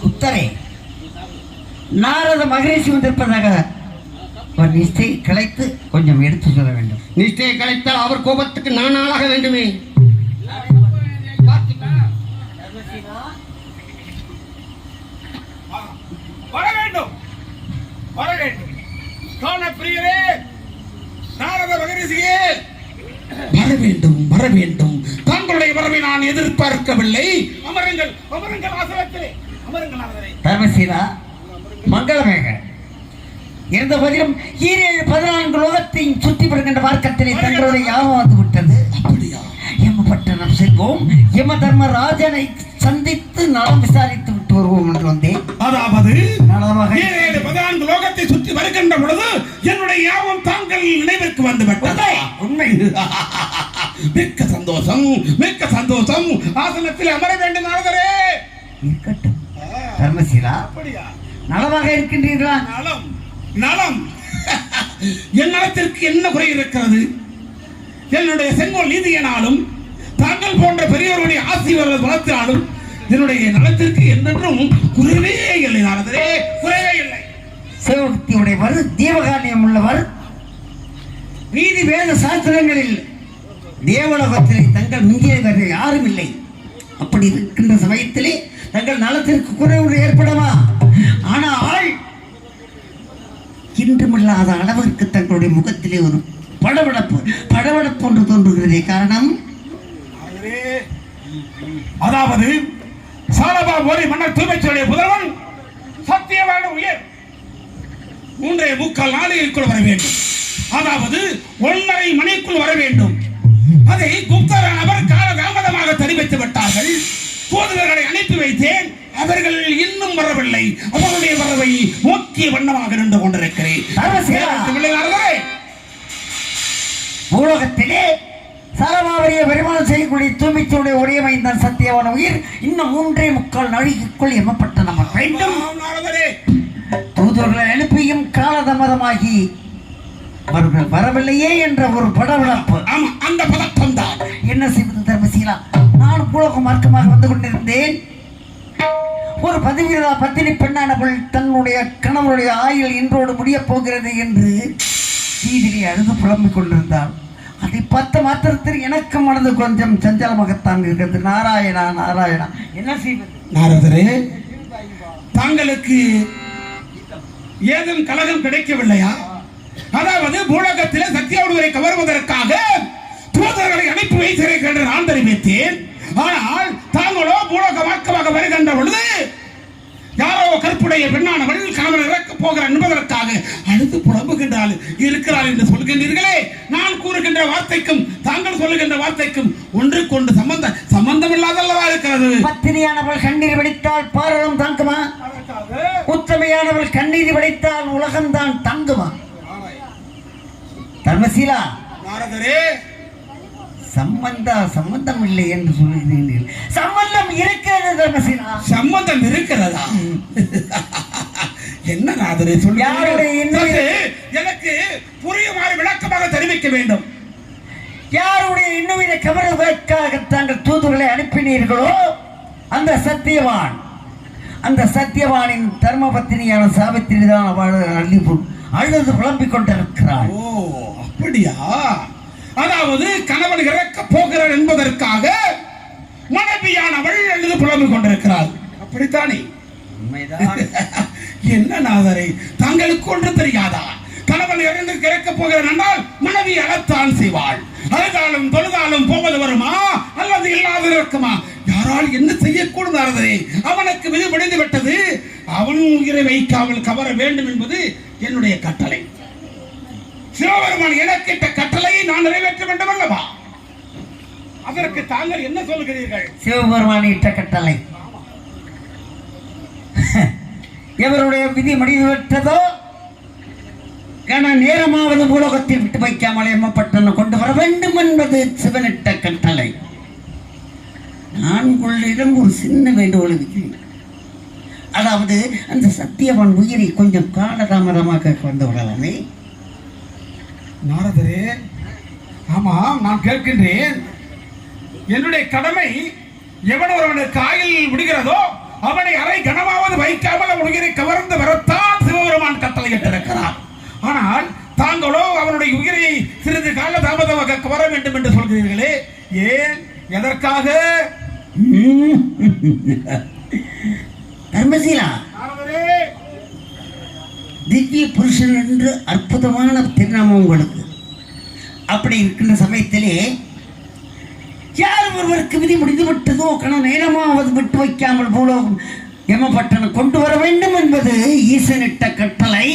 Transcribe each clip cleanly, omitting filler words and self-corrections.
உத்தரே நாரத மகரிஷி வந்திருப்பதாக ஒரு நிஷ்டையை கலைத்து கொஞ்சம் எடுத்து சொல்ல வேண்டும். நிஷ்டையை கலைத்தால் அவர் கோபத்துக்கு நான் ஆளாக வேண்டுமே. வர வேண்டும் வர வேண்டும். பிரியரே நாரத மகரிஷியே வர வேண்டும் வர வேண்டும். தங்களுடைய வரவை நான் எதிர்பார்க்கவில்லை. அமருங்கள் அமருங்கள் ஆசனத்திலே அமருங்கள். நாரதரே தர்மசீலா மங்களமேக இருந்த போதிலும் 14 லோகத்தையும் சுற்றி வருகின்ற மார்க்கத்திலே தங்களுடைய யாகம் வந்து விட்டது. அப்படியா? யமபட்டணம் செல்வோம், யம தர்மராஜனை சந்தித்து நலம் விசாரித்து விட்டு வருவோம் என்று வந்தேன். அதாவது 14 லோகத்தை சுற்றி வருகின்ற பொழுது என்னுடைய யாகம் தாங்கள் நினைவிற்கு வந்து விட்டது. உண்மை. மிக்க சந்தோஷம் மிக்க சந்தோஷம். ஆசனத்தில் அமர வேண்டும் நாரதரே. இருக்கட்டும் தர்மசீலா, அப்படியா? நலமாக இருக்கின்றீர்களா? நலம் நலம். என் நலத்திற்கு என்ன குறை இருக்கிறது? என்னுடைய செங்கோல் நீதியினாலும் தாங்கள் போன்ற பெரியவர்களுடைய ஆசீர்வாத வளர்த்தினாலும் என்னுடைய நலத்திற்கு என்றென்றும் குறைவே இல்லை நாரதரே, குறைவே இல்லை. சிவபக்தி உடையவர், தீவகாரியம் உள்ளவர், நீதி வேத சாஸ்திரங்களில் தேவலோகத்திலே தங்கள் மிஞ்சியவர் யாரும் இல்லை. அப்படி இருக்கின்ற சமயத்திலே தங்கள் நலத்திற்கு குறைவு ஏற்படவா? ஆனால் இன்றுமில்லாத அளவிற்கு தங்களுடைய முகத்திலே ஒரு படபடப்பு ஒன்று தோன்றுகிறதே. காரணம் அதாவது சாலபா ஓரி மன்னர் தூய்மைச்சுடைய புதல்வன் சத்தியவான உயர் 3.25 நாளைக்குள் வர வேண்டும். அதாவது 1.5 மணிக்குள் வர வேண்டும். அதை குப்தர நபர் கால தாமதமாக தெரிவித்து விட்டார்கள். தூதுவர்களை அனுப்பி வைத்தேன், அவர்கள் இன்னும் வரவில்லை. அவருடைய வரவை நோக்கிய வண்ணமாக நின்று கொண்டிருக்கிறேன். பூலோகத்திலே சரமாவரிய வருமானம் செய்யக்கூடிய தூய்மைத்துடைய உடையமைந்தான் சத்தியவான உயிர் இன்னும் 3.25 நாளைக்குள் எம்மப்பட்ட நம்ம வேண்டும். தூதுவர்களை அனுப்பியும் காலதாமதமாகி அவர்கள் வரவில்லையே என்ற ஒரு படபடப்பு. அந்த பதட்டம் தான். என்ன செய்வது தர்மசீலா? நான் பூலோக மார்க்கமாக வந்து கொண்டிருந்தேன். ஒரு பத்தினி பெண்ணானவள் தன்னுடைய கணவனுடைய ஆயுள் இன்றோடு முடிய போகிறது என்று வீதிலே அழுது புலம்பிக் கொண்டிருந்தாள். அதை பார்த்த மாத்திரத்தில் எனக்கு மனது கொஞ்சம் சஞ்சலமாகத்தான் இருக்கிறது. நாராயணா நாராயணா, என்ன செய்வது? நாரதரே, தாங்களுக்கு ஏதும் கலகம் கிடைக்கவில்லையா? அதாவது பூலோகத்திலே சத்தியாவுடுவரை கவர்வதற்காக தூதர்களை அனுப்பி வைத்திருக்கிறேன் என்று நான் தெரிவித்தேன். ஆனால் தாங்களோ பூலோக வாக்கமாக வருகின்ற பொழுது யாரோ கற்புடைய பெண்ணானவள் கணவன் இறக்க போகிறார் என்பதற்காக அழுது புலம்புகின்றாள் இருக்கிறாள் என்று சொல்கின்றீர்களே. நான் கூறுகின்ற வார்த்தைக்கும் தாங்கள் சொல்லுகின்ற வார்த்தைக்கும் ஒன்றுக்கொண்டு சம்பந்தம் இல்லாதல்லவா இருக்கிறது. பத்தினியானவள் கண்ணீர் வடித்தால் பாரதம் தங்குமா? உத்தமையானவள் கண்ணீர் வடித்தால் உலகம்தான் தங்குமா? தர்மசீலா, நாரதரே, சம்பந்தம் இல்லை என்று சொல்லுகிறீர்கள். சம்பந்தம் இருக்கிறது தர்மசீலா. சம்பந்தம் இருக்கிறதா? என்ன நாரதரே சொல்லுங்க, எனக்கு புரியுமாறு விளக்கமாக தெரிவிக்க வேண்டும். யாருடைய இன்னுயிரை கவர்வதற்காக தாங்கள் தூதுகளை அனுப்பினீர்களோ அந்த சத்தியவானின் தர்மபத்தினியான சாவித்திரி தான் அவள் அழுது புலம்பிக் கொண்டிருக்கிறாள். ஓ, அப்படியா? அதாவது கணவன் இறக்க போகிறார் என்பதற்காக மனைவியானவள் அழுது புலம்பிக் கொண்டிருக்கிறாள், அப்படித்தானே? என்ன நாதரை, தங்களுக்கு ஒன்று தெரியாதா? கணவன் இறக்க போகிறார் என்றால் மனைவி அழத்தான் செய்வாள். அழுதாலும் தொழுதாலும் போவது வருமா அல்லது இல்லாத இருக்குமா? யாரால் என்ன செய்யக்கூடும் நாரதரே? அவனுக்கு விதி முடிந்து விட்டது. அவன் உயிரை வைக்காமல் கவர வேண்டும் என்பது என்னுடைய கட்டளை. சிவபெருமான் எனக்கிட்ட கட்டளையை நான் நிறைவேற்ற வேண்டும் அல்லவா? அதற்கு தாங்கள் என்ன சொல்கிறீர்கள்? சிவபெருமான் இட்ட கட்டளை எவருடைய விதி முடிந்து விட்டதோ கன நேரமாவது பூலோகத்தில் விட்டு வைக்காமல் எம்மப்பட்டன கொண்டு வர வேண்டும் என்பது சிவனிட்ட கட்டளை. நான் உங்களிடம் ஒரு சின்ன வேண்டுகோள் இருக்கிறேன். அதாவது அந்த சத்தியவான் உயிரை கொஞ்சம் காலதாமதமாக கொண்டு வரலாமே. நாரதரே, ஆமாம், நான் கேட்கின்றேன். என்னுடைய கடமை எவன் ஒருவனுக்கு ஆயில் விடுகிறதோ அவனை அரை கனமாவது வைக்காமல் அவன் உயிரை கவர்ந்து வரத்தான் சிவபெருமான் கட்டளையிட்டிருக்கிறார். ஆனால் தாங்களோ அவனுடைய உயிரை சிறிது கால தாமதமாக கவர வேண்டும் என்று சொல்கிறீர்களே, ஏன், எதற்காக? தர்மசீலா, திவ்ய புருஷன் என்று அற்புதமான திருநாமம் உங்களுக்கு. அப்படி இருக்கின்ற சமயத்திலே யார் ஒருவருக்கு விதி முடிந்து விட்டதோ கணவன் நேரமாவது விட்டு வைக்காமல் பூலோகம் யமபட்டணம் கொண்டு வர வேண்டும் என்பது ஈசனிட்ட கட்டளை.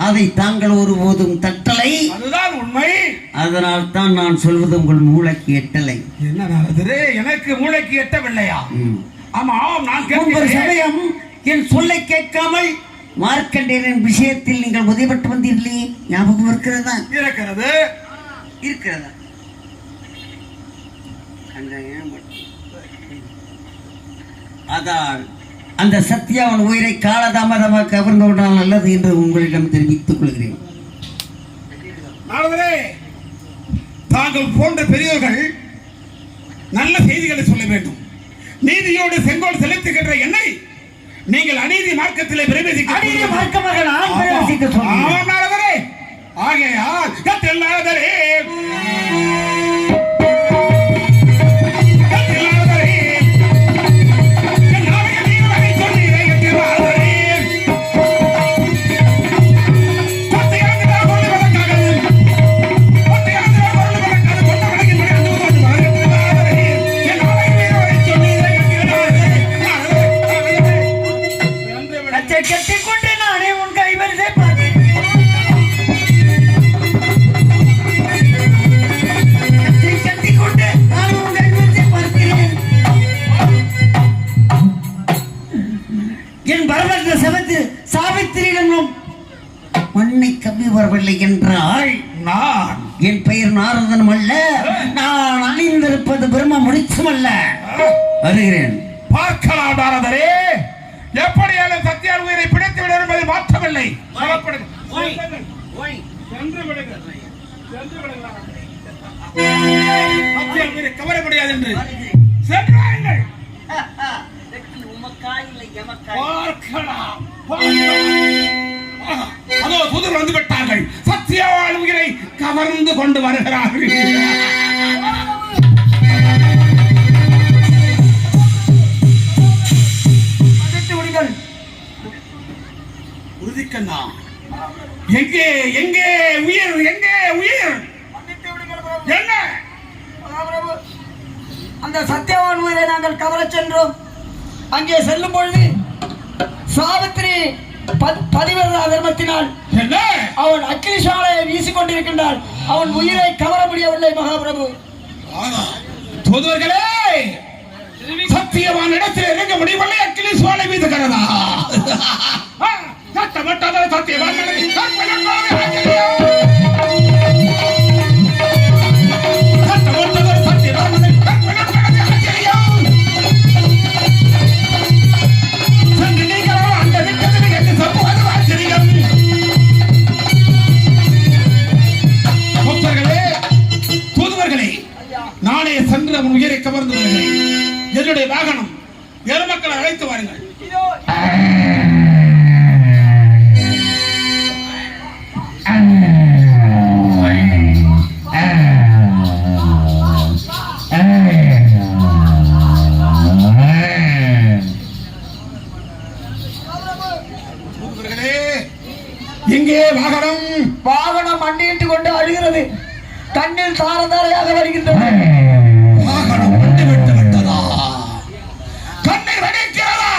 அதை தாங்கள் ஒருபோதும் தட்டலை. அதுதான் உண்மை. அதனால் தான் நான் சொல்வது உங்கள் மூளைக்கு எட்டலை. என்ன நடந்தது? எனக்கு மூளைக்கு எட்டவில்லையா? ஆமாம், நான் ஒரு சமயம் என் சொல்லை கேட்காமல் மார்க்கண்டேயரின் விஷயத்தில் நீங்கள் உதவிப்பட்டு வந்தீர்களே, ஞாபகம் இருக்கிறதா? இருக்கிறது. இருக்கிறதா? அதான் அந்த சத்யாவன் உயிரை காலதாமதமாக கவர்ந்து கொண்டால் நல்லது என்று உங்களிடம் தெரிவித்துக் கொள்கிறேன். தாங்கள் போன்ற பெரியவர்கள் நல்ல செய்திகளை சொல்ல வேண்டும். நீதியோடு செங்கோல் செலுத்துகின்ற என்னை நீங்கள் அநீதி மார்க்கத்திலே பிரவேசிக்க ஆகையால் கத்தில்லாதரே மண்ணை கம்மி வரவில்லை என்றால் நான் என் பெயர் நாரதனும் அல்ல, நான் அணிந்திருப்பது பிரம்ம முடிச்சும் அல்ல. வருகிறேன். பார்க்கலாம் நாரதரே, எப்படியான சத்தியார் உயிரை பிடித்து விட என்பதை மாற்றவில்லை. சத்தியார் உயிரை கவர முடியாது என்று சென்றார்கள். அதோ புதர் வந்து விட்டார்கள். சத்தியவான் உயிரை கவர்ந்து கொண்டு வருகிறார்கள். உறுதிக்கண்ணா, எங்கே எங்கே உயிர், எங்கே உயிர்? என்ன அந்த சத்தியவான் உயிரை நாங்கள் கவர சென்றோம். அங்கே செல்லும் பொழுது சாவித்திரி பதிவிரத தர்மத்தினால் அவன் அக்கினிசாலையை வீசிக்கொண்டிருக்கின்றான். அவன் உயிரை கவர முடியவில்லை மகாபிரபு. தூதுவர்களே, சத்தியவான் இடத்தில் இறங்க முடியவில்லை, அக்கினிசாலை வீசுகிறதா? சத்தியவான் நானே சென்று அவன் உயிரை கவர்ந்து வருகிறேன். என்னுடைய வாகனம், எருமக்களை அழைத்து வாருங்கள். எங்கே வாகனம்? வாகனம் மண்டியிட்டு கொண்டு அழுகிறது. கண்ணில் தாரதாரையாக வருகின்றது. வாகனம் மண்டி விட்டு விட்டதா? கண்ணை வடிக்கிறதா?